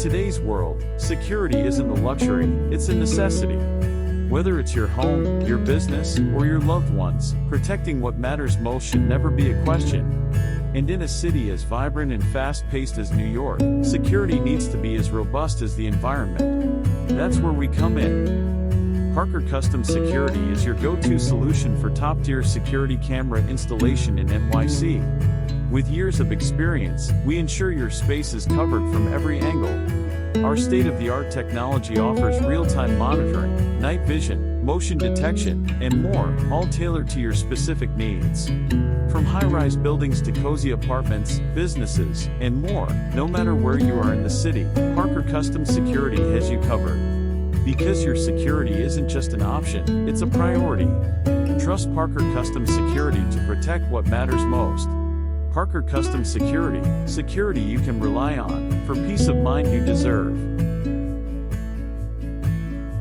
today's world, security isn't a luxury, it's a necessity. Whether it's your home, your business, or your loved ones, protecting what matters most should never be a question. And in a city as vibrant and fast-paced as New York, security needs to be as robust as the environment. That's where we come in. Parker Custom Security is your go-to solution for top-tier security camera installation in NYC. With years of experience, we ensure your space is covered from every angle. Our state-of-the-art technology offers real-time monitoring, night vision, motion detection, and more, all tailored to your specific needs. From high-rise buildings to cozy apartments, businesses, and more, no matter where you are in the city, Parker Custom Security has you covered. Because your security isn't just an option, it's a priority. Trust Parker Custom Security to protect what matters most. Parker Custom Security, security you can rely on, for peace of mind you deserve.